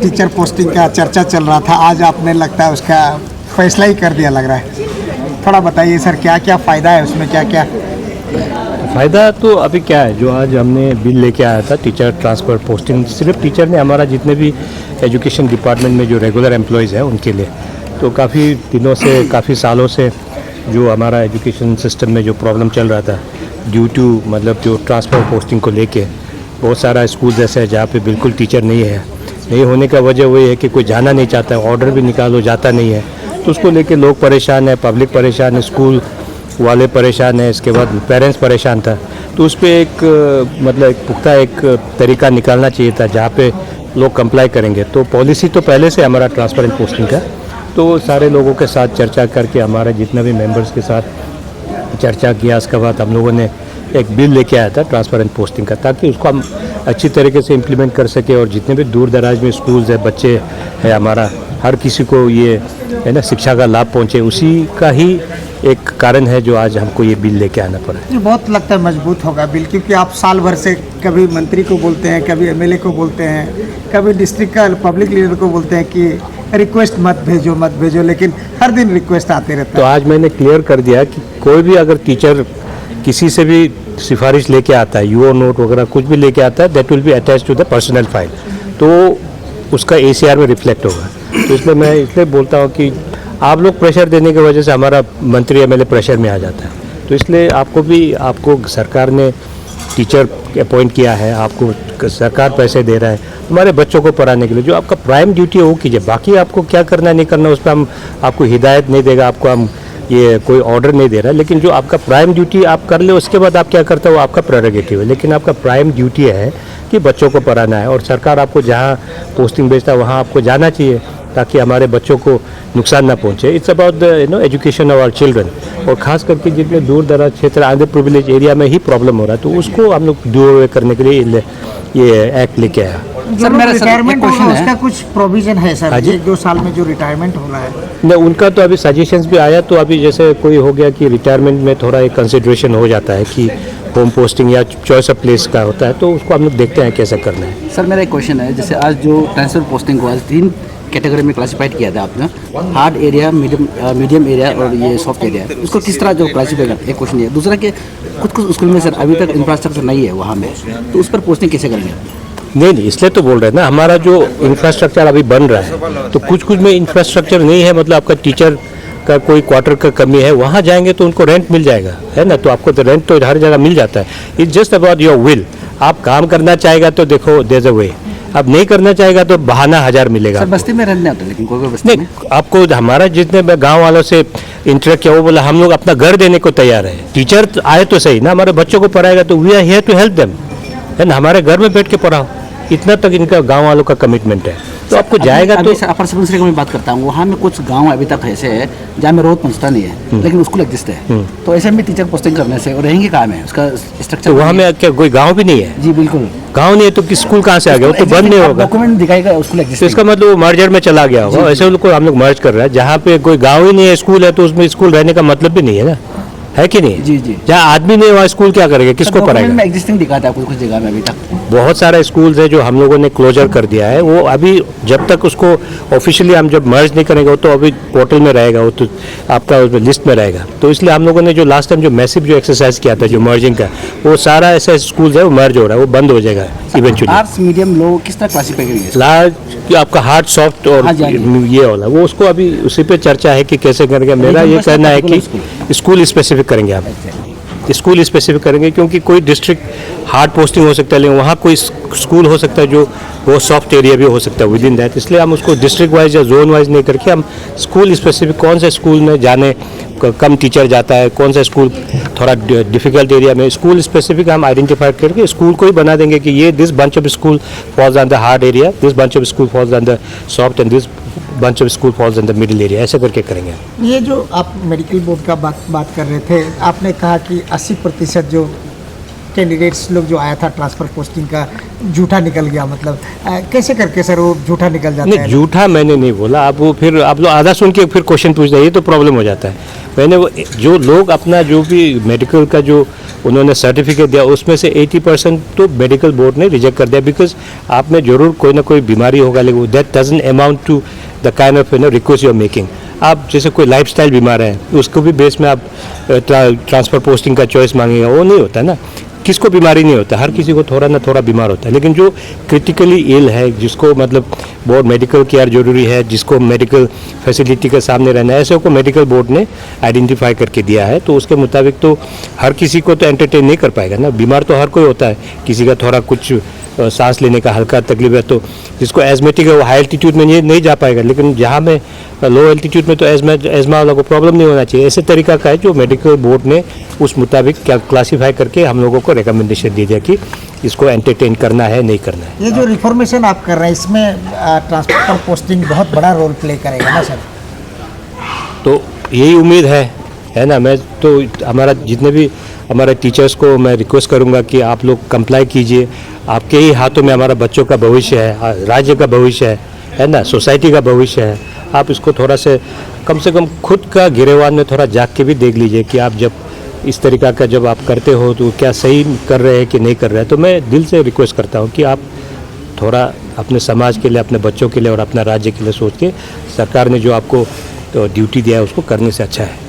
Teacher posting का चर्चा चल रहा था, आज आपने लगता है उसका फैसला ही कर दिया लग रहा है। थोड़ा बताइए सर, क्या क्या फ़ायदा है उसमें, क्या क्या? फ़ायदा तो अभी क्या है, जो आज हमने बिल लेके आया था टीचर ट्रांसफ़र पोस्टिंग, सिर्फ टीचर ने, हमारा जितने भी एजुकेशन डिपार्टमेंट में जो रेगुलर एम्प्लॉयज़ हैं उनके लिए, तो काफ़ी दिनों से, काफ़ी सालों से जो हमारा एजुकेशन सिस्टम में जो प्रॉब्लम चल रहा था ड्यू टू मतलब जो ट्रांसफ़र पोस्टिंग को लेके, बहुत सारा स्कूल ऐसे है जहाँ पे बिल्कुल टीचर नहीं है। नहीं होने का वजह वही है कि कोई जाना नहीं चाहता है, ऑर्डर भी निकालो जाता नहीं है, तो उसको लेके लोग परेशान है, पब्लिक परेशान है, स्कूल वाले परेशान है, इसके बाद पेरेंट्स परेशान था। तो उस पर एक मतलब एक पुख्ता एक तरीका निकालना चाहिए था जहाँ पे लोग कंप्लाई करेंगे। तो पॉलिसी तो पहले से हमारा ट्रांसफ़र एंड पोस्टिंग का, तो सारे लोगों के साथ चर्चा करके हमारे जितने भी मेंबर्स के साथ चर्चा किया, उसके बाद हम लोगों ने एक बिल लेके आया था ट्रांसफ़र एंड पोस्टिंग का, ताकि उसको हम अच्छी तरीके से इम्प्लीमेंट कर सके और जितने भी दूर दराज में स्कूल्स है, बच्चे है हमारा, हर किसी को ये है ना शिक्षा का लाभ पहुँचे, उसी का ही एक कारण है जो आज हमको ये बिल लेके आना पड़ा। ये बहुत लगता है मजबूत होगा बिल, क्योंकि आप साल भर से कभी मंत्री को बोलते हैं, कभी एमएलए को बोलते हैं, कभी डिस्ट्रिक्ट का पब्लिक लीडर को बोलते हैं कि रिक्वेस्ट मत भेजो, लेकिन हर दिन रिक्वेस्ट आते रहता है। तो आज मैंने क्लियर कर दिया कि कोई भी अगर टीचर किसी से भी सिफारिश लेके आता है, यूओ नोट वगैरह कुछ भी लेके आता है, that will be attach to the personal file, तो उसका एसीआर में रिफ्लेक्ट होगा। तो इसलिए मैं इसलिए बोलता हूँ कि आप लोग प्रेशर देने की वजह से हमारा मंत्री एमएलए प्रेशर में आ जाता है, तो इसलिए आपको सरकार ने टीचर अपॉइंट किया है, आपको सरकार पैसे दे रहा है हमारे बच्चों को पढ़ाने के लिए, जो आपका प्राइम ड्यूटी है वो कीजिए। बाकी आपको क्या करना नहीं करना उस पर हम आपको हिदायत नहीं देगा, आपको हम ये कोई ऑर्डर नहीं दे रहा है, लेकिन जो आपका प्राइम ड्यूटी आप कर ले, उसके बाद आप क्या करते हो वो आपका प्रेरोगेटिव है, लेकिन आपका प्राइम ड्यूटी है कि बच्चों को पढ़ाना है, और सरकार आपको जहाँ पोस्टिंग भेजता है वहाँ आपको जाना चाहिए ताकि हमारे बच्चों को नुकसान ना पहुँचे। It's about the education of our children, और ख़ास करके जितने दूर दराज क्षेत्र अंडर प्रिविलेज एरिया में ही प्रॉब्लम हो रहा है, तो उसको हम लोग दूर करने के लिए ये एक्ट लेके आया। सर मेरा रिटायरमेंट होगा उसका कुछ प्रोविजन है सर? एक 2 साल में जो रिटायरमेंट होना है नहीं, उनका तो अभी सजेशंस भी आया, तो अभी जैसे कोई हो गया कि रिटायरमेंट में थोड़ा एक कंसिडरेशन हो जाता है कि होम पोस्टिंग या चॉइस ऑफ प्लेस का होता है, तो उसको हम लोग देखते हैं कैसे करना है। सर मेरा एक क्वेश्चन है, जैसे आज जो ट्रांसफर पोस्टिंग को आज 3 कैटेगरी में क्लासिफाइड किया था आपने, हार्ड एरिया, मीडियम एरिया और ये सॉफ्ट एरिया, उसको किस तरह जो क्लासीफाई करना, एक क्वेश्चन है। दूसरा कि कुछ स्कूल में सर अभी तक इंफ्रास्ट्रक्चर नहीं है वहाँ में, तो उस पर पोस्टिंग कैसे करेंगे? नहीं, इसलिए तो बोल रहे हैं ना, हमारा जो इंफ्रास्ट्रक्चर अभी बन रहा है, तो कुछ में इंफ्रास्ट्रक्चर नहीं है, मतलब आपका टीचर का कोई क्वार्टर का कमी है, वहाँ जाएंगे तो उनको रेंट मिल जाएगा, है ना, तो आपको तो रेंट तो हर जगह मिल जाता है। It's just about your will, आप काम करना चाहेगा तो देखो देयर इज अ वे, अब नहीं करना चाहेगा तो बहाना 1000 मिलेगा। सर बस्ती में रहने आता, लेकिन कोई बस्ती नहीं, में आपको हमारा जितने गांव वालों से इंटरेक्ट किया, वो बोला हम लोग अपना घर देने को तैयार है, टीचर आए तो सही ना, हमारे बच्चों को पढ़ाएगा तो we are here to help them, है ना, हमारे घर में बैठ के पढ़ाओ, इतना तक इनका गांव वालों का कमिटमेंट है। तो आपको जाएगा तो अपर सबसे मैं बात करता हूँ, वहाँ में कुछ गांव अभी तक ऐसे है जहाँ में रोड पहुँचता नहीं है, लेकिन स्कूल एग्जिस्ट है, तो ऐसे में टीचर पोस्टिंग करने से और रहेंगे कहाँ में, उसका स्ट्रक्चर, तो वहाँ में क्या कोई गांव भी नहीं है? जी बिल्कुल, गांव नहीं है तो किस स्कूल कहाँ से आ गया, वो तो बंद नहीं होगा, डॉक्यूमेंट दिखाएगा स्कूल एग्जिस्ट, तो इसका मतलब वो मर्जर में चला गया होगा। ऐसे उनको हम लोग मर्ज कर रहे हैं, जहाँ पे कोई गांव ही नहीं है स्कूल है, तो उसमें स्कूल रहने का मतलब भी नहीं है ना, है कि नहीं? जी जी, जहाँ आदमी नहीं वहाँ स्कूल क्या करेगा, किसको पढ़ाएगा? एग्जिस्टिंग दिखाता है कुछ जगह में अभी तक बहुत सारा स्कूल्स है जो हम लोगों ने क्लोजर कर दिया है, वो अभी जब तक उसको ऑफिशियली हम जब मर्ज नहीं करेंगे, वो तो अभी पोर्टल में रहेगा, वो तो आपका उसमें लिस्ट में रहेगा। तो इसलिए हम लोगों ने जो लास्ट टाइम जो मैसिव जो एक्सरसाइज किया था जो मर्जिंग का, वो सारा ऐसे स्कूल्स है वो मर्ज हो रहा है, वो बंद हो जाएगा इवेंचुअली। आर्ट्स मीडियम लो किस तरह क्लासीफाई करेंगे? लार्ज आपका हार्ड सॉफ्ट और ये वाला, वो उसको अभी उसी पे चर्चा है कि कैसे करेंगे। मेरा ये कहना है कि स्कूल स्पेसिफिक करेंगे, आप स्कूल स्पेसिफिक करेंगे, क्योंकि कोई डिस्ट्रिक्ट हार्ड पोस्टिंग हो सकता है, लेकिन वहाँ कोई स्कूल हो सकता है जो वो सॉफ्ट एरिया भी हो सकता है विद इन दैट, इसलिए हम उसको डिस्ट्रिक्ट वाइज या जोन वाइज नहीं करके हम स्कूल स्पेसिफिक, कौन से स्कूल में जाने कम टीचर जाता है, कौन सा स्कूल थोड़ा डिफिकल्ट एरिया में, स्कूल स्पेसिफिक हम आइडेंटिफाई करके स्कूल को ही बना देंगे कि ये this bunch of school falls on the hard area, this bunch of school falls on the soft and this bunch of school falls in the middle area, ऐसे करके करेंगे। ये जो आप मेडिकल बोर्ड का बात कर रहे थे, आपने कहा कि 80% जो कैंडिडेट्स लोग जो आया था ट्रांसफ़र पोस्टिंग का झूठा निकल गया, मतलब कैसे करके सर वो झूठा निकल जाता नहीं, है? झूठा मैंने नहीं बोला। आप वो फिर आप लोग आधा सुन के फिर क्वेश्चन पूछ रहे, ये तो प्रॉब्लम हो जाता है। मैंने वो जो लोग अपना जो भी मेडिकल का जो उन्होंने सर्टिफिकेट दिया उसमें से 80% तो मेडिकल बोर्ड ने रिजेक्ट कर दिया, बिकॉज आप में जरूर कोई ना कोई बीमारी होगा, लेकिन that doesn't amount to the kind of request you are making. आप जैसे कोई लाइफस्टाइल बीमार है उसको भी बेस में आप ट्रांसफ़र पोस्टिंग का चॉइस मांगेगा, वो नहीं होता ना। किसको बीमारी नहीं होता, हर किसी को थोड़ा ना थोड़ा बीमार होता है, लेकिन जो क्रिटिकली इल है, जिसको मतलब बहुत मेडिकल केयर जरूरी है, जिसको मेडिकल फैसिलिटी के सामने रहना है, ऐसे को मेडिकल बोर्ड ने आइडेंटिफाई करके दिया है। तो उसके मुताबिक तो हर किसी को तो एंटरटेन नहीं कर पाएगा ना। बीमार तो हर कोई होता है, किसी का थोड़ा कुछ सांस लेने का हल्का तकलीफ है, तो जिसको एजमेटिक है वो हाई एल्टीट्यूड में नहीं जा पाएगा, लेकिन जहाँ में लो एल्टीट्यूड में तो एजमा वाला को प्रॉब्लम नहीं होना चाहिए। ऐसे तरीका का है जो मेडिकल बोर्ड ने उस मुताबिक क्या क्लासीफाई करके हम लोगों को रिकमेंडेशन दे दिया कि इसको एंटरटेन करना है नहीं करना है। ये जो रिफॉर्मेशन आप कर रहे हैं इसमें ट्रांसफर पोस्टिंग बहुत बड़ा रोल प्ले करेगा ना सर? तो यही उम्मीद है ना। मैं तो हमारा जितने भी हमारे टीचर्स को मैं रिक्वेस्ट करूंगा कि आप लोग कंप्लाई कीजिए। आपके ही हाथों में हमारा बच्चों का भविष्य है, राज्य का भविष्य है ना, सोसाइटी का भविष्य है। आप इसको थोड़ा से कम खुद का गिरेवान में थोड़ा जाग के भी देख लीजिए कि आप जब इस तरीका का जब आप करते हो तो क्या सही कर रहे हैं कि नहीं कर रहे हैं। तो मैं दिल से रिक्वेस्ट करता हूँ कि आप थोड़ा अपने समाज के लिए, अपने बच्चों के लिए और अपना राज्य के लिए सोच के सरकार ने जो आपको तो ड्यूटी दिया है उसको करने से अच्छा है।